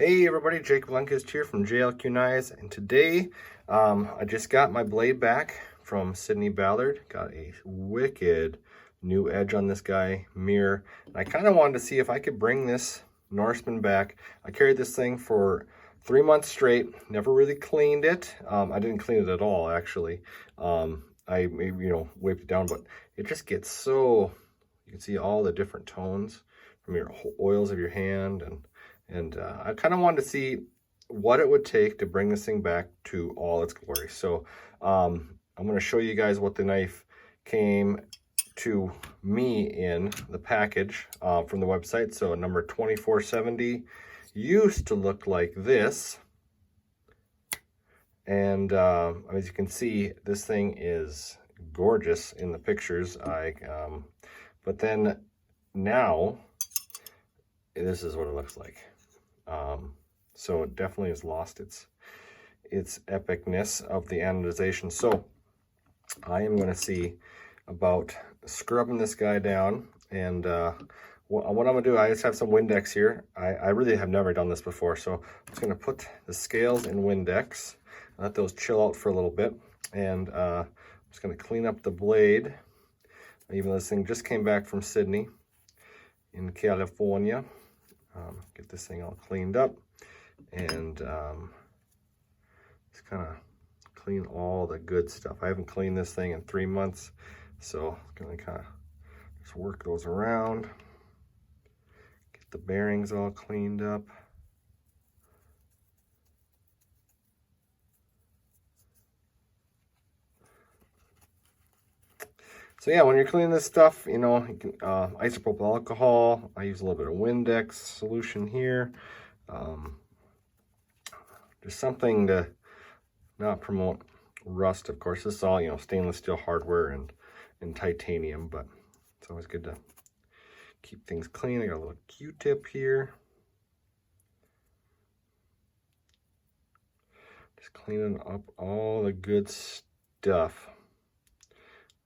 Hey everybody, Jake Lundquist here from JLQ Knives, and today I just got my blade back from Sydney Ballard. Got a wicked new edge on this guy, mirror. And I kind of wanted to see if I could bring this Norseman back. I carried this thing for 3 months straight, never really cleaned it. I didn't clean it at all, actually. I maybe, wiped it down, but it just gets so, you can see all the different tones from your oils of your hand, and I kind of wanted to see what it would take to bring this thing back to all its glory. So I'm going to show you guys what the knife came to me in the package from the website. So number 2470 used to look like this. And as you can see, this thing is gorgeous in the pictures. But then now, this is what it looks like. So it definitely has lost its epicness of the anodization. So I am going to see about scrubbing this guy down. And what I'm going to do, I just have some Windex here. I really have never done this before. So I'm just going to put the scales in Windex, let those chill out for a little bit. And I'm just going to clean up the blade. Even though this thing just came back from Sydney in California. Get this thing all cleaned up and just kind of clean all the good stuff. I haven't cleaned this thing in 3 months, so I'm going to kind of just work those around, get the bearings all cleaned up. So yeah, when you're cleaning this stuff, you can isopropyl alcohol. I use a little bit of Windex solution here. Just something to not promote rust, of course. This is all, stainless steel hardware and titanium, but it's always good to keep things clean. I got a little Q-tip here. Just cleaning up all the good stuff.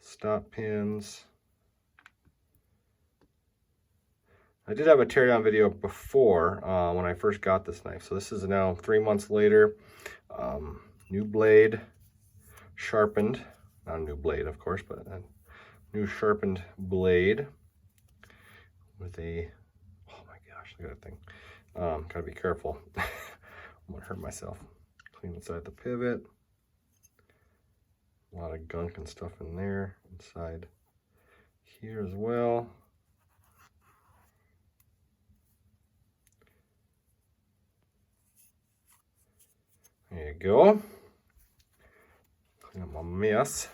Stop pins. I did have a teardown video before when I first got this knife. So this is now 3 months later. New blade, sharpened. Not a new blade, of course, but a new sharpened blade with a, oh my gosh, look at that thing. Gotta be careful. I'm gonna hurt myself. Clean inside the pivot. A lot of gunk and stuff in there, inside here as well. There you go. Clean up my mess.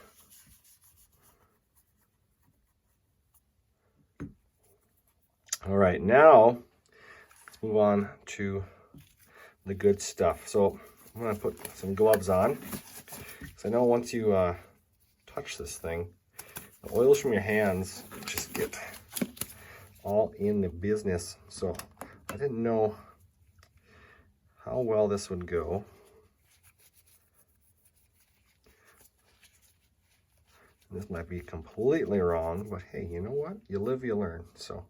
All right, now let's move on to the good stuff. So I'm gonna put some gloves on, because I know once you touch this thing, the oils from your hands just get all in the business. So I didn't know how well this would go. This might be completely wrong, but hey, you know what? You live, you learn. So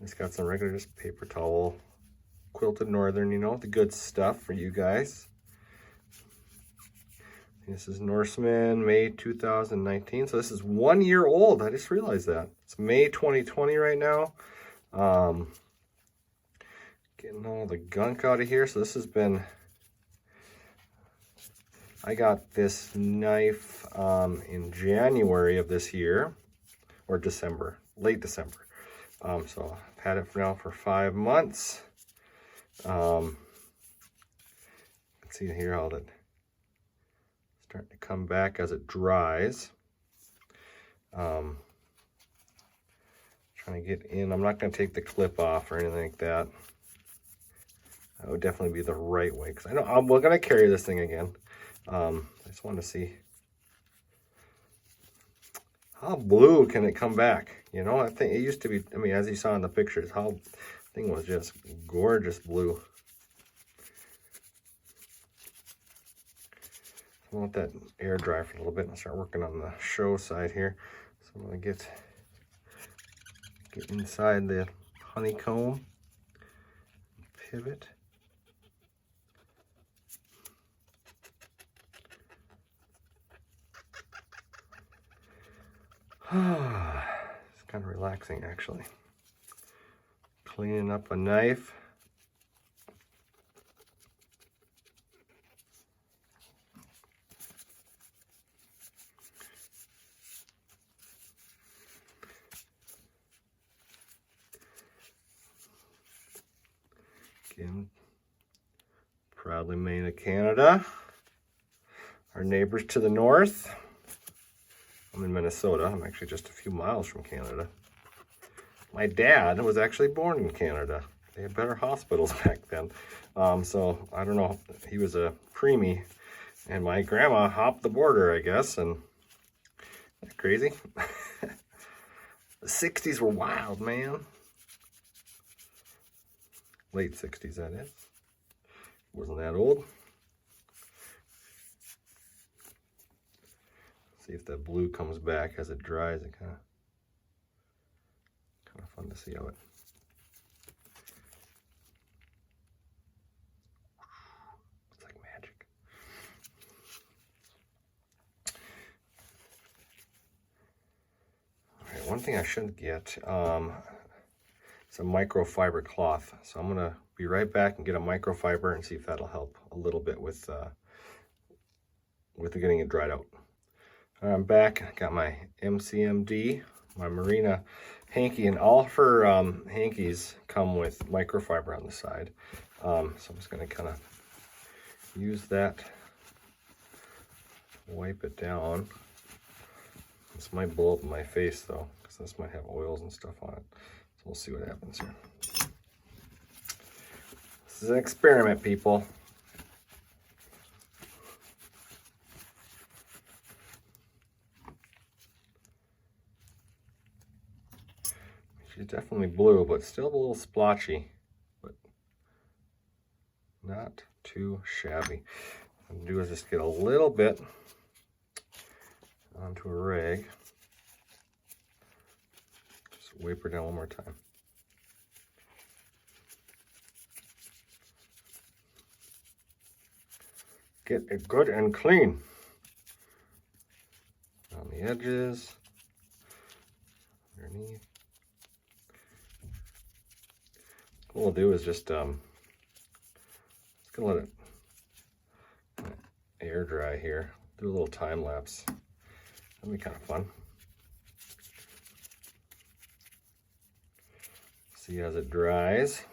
it's got some regular just paper towel, quilted northern, the good stuff for you guys. This is Norseman, May 2019. So this is 1 year old. I just realized that. It's May 2020 right now. Getting all the gunk out of here. So this has been, I got this knife in January of this year, or December, late December. So I've had it now for 5 months. You can see here how that starting to come back as it dries. Trying to get in. I'm not going to take the clip off or anything like that. That would definitely be the right way, because I know we're going to carry this thing again. I just want to see how blue can it come back. I think it used to be, as you saw in the pictures, how the thing was just gorgeous blue. I want that air dry for a little bit and start working on the show side here. So I'm going to get inside the honeycomb pivot. It's kind of relaxing, actually. Cleaning up a knife. Again, proudly made in Canada. Our neighbors to the north. I'm in Minnesota. I'm actually just a few miles from Canada. My dad was actually born in Canada. They had better hospitals back then. So I don't know. He was a preemie, and my grandma hopped the border, I guess. And isn't that crazy? The 60s were wild, man. Late 60s, that is. Wasn't that old. See if that blue comes back as it dries. It kind of fun to see how it. It's like magic. All right, one thing I should get. It's a microfiber cloth. So I'm gonna be right back and get a microfiber and see if that'll help a little bit with getting it dried out. I'm back. I got my MCMD, my Marina hanky, and all of her hankies come with microfiber on the side. So I'm just gonna kind of use that, wipe it down. This might blow up in my face though, because this might have oils and stuff on it. So we'll see what happens here. This is an experiment, people. She's definitely blue, but still a little splotchy, but not too shabby. What I'm gonna do is just get a little bit onto a rag. Just wipe her down one more time. Get it good and clean on the edges, underneath. What we'll do is just gonna let it air dry here. Do a little time lapse. That'll be kind of fun. See as it dries.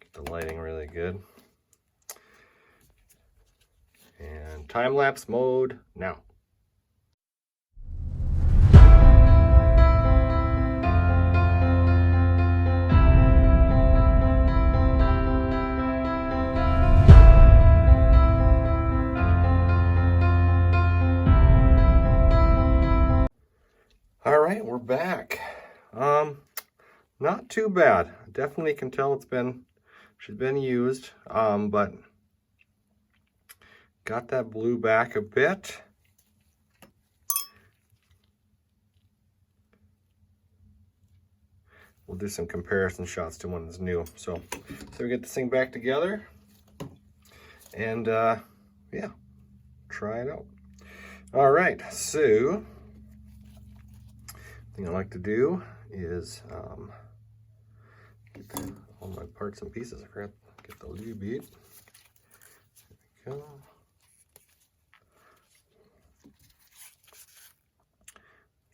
Get the lighting really good. And time-lapse mode now. All right, we're back. Not too bad. Definitely can tell she's been used, but got that blue back a bit. We'll do some comparison shots to one that's new. So we get this thing back together and yeah, try it out. All right, so the thing I like to do is get all my parts and pieces. I forgot to get the lube bead. There we go.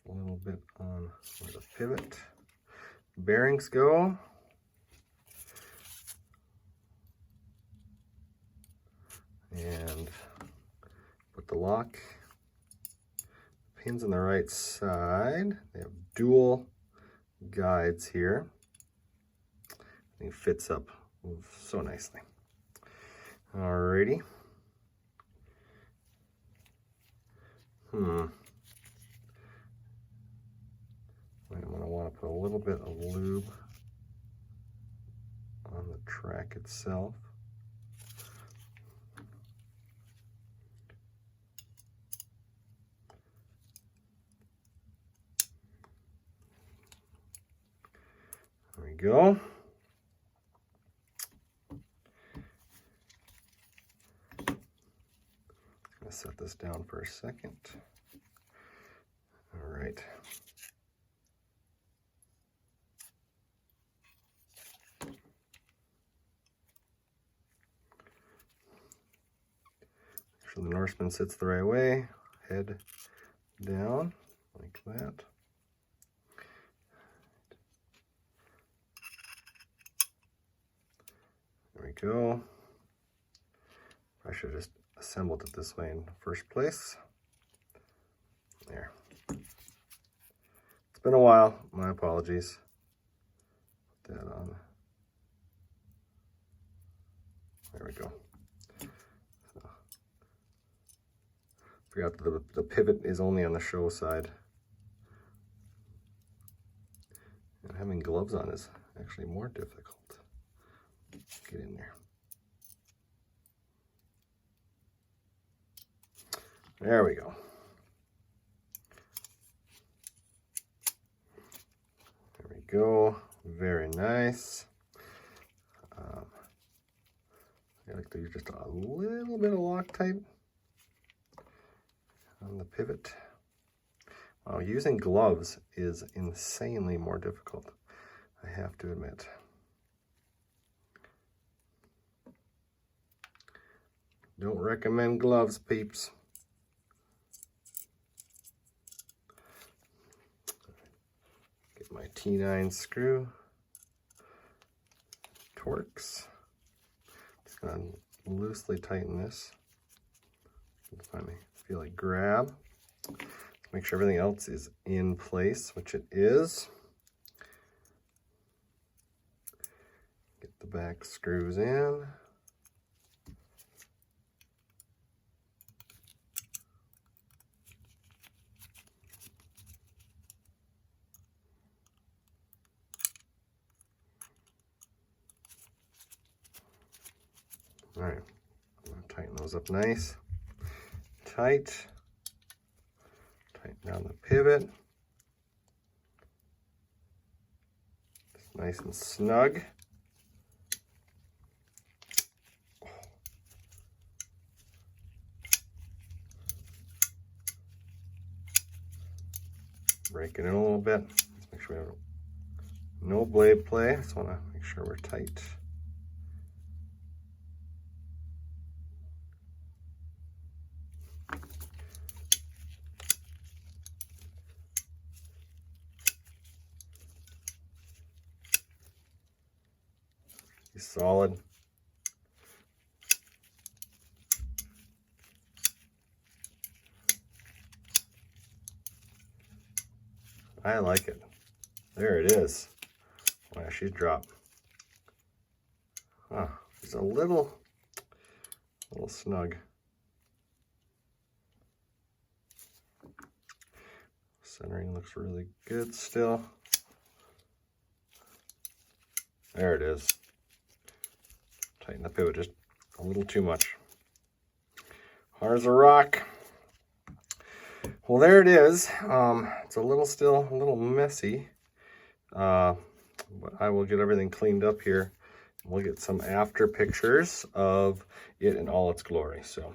A little bit on where the pivot bearings go. And put the lock pins on the right side. They have dual guides here. It fits up so nicely. Alrighty. I'm going to want to put a little bit of lube on the track itself. we go. I'll set this down for a second. All right. Make sure the Norseman sits the right way. Head down like that. There we go. I should have just assembled it this way in the first place. There. It's been a while. My apologies. Put that on. There we go. So, forgot that the pivot is only on the show side. And having gloves on is actually more difficult. Get in there. There we go. There we go. Very nice. I like to use just a little bit of Loctite on the pivot. Wow, using gloves is insanely more difficult, I have to admit. Don't recommend gloves, peeps. Get my T9 screw. Torx. Just gonna loosely tighten this. Finally feel like grab. Make sure everything else is in place, which it is. Get the back screws in. All right, I'm gonna tighten those up nice, tight. Tighten down the pivot. It's nice and snug. Break it in a little bit. Let's make sure we have no blade play. Just want to make sure we're tight. He's solid. I like it. There it is. Wow, she's dropped. Huh, she's a little snug. Centering looks really good still. There it is. Tighten the pivot just a little too much. Hard as a rock. Well, there it is. It's still a little messy, but I will get everything cleaned up here. We'll get some after pictures of it in all its glory. So,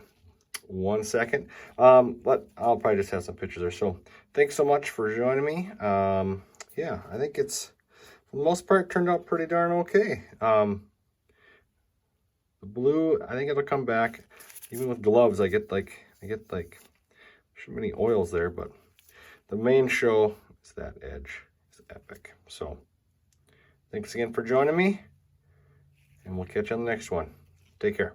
1 second. But I'll probably just have some pictures there. So, thanks so much for joining me. Yeah, I think it's, for the most part, turned out pretty darn okay. The blue, I think it'll come back. Even with gloves, I get like so many oils there, but the main show is that edge. It's epic. So, thanks again for joining me, and we'll catch you on the next one. Take care.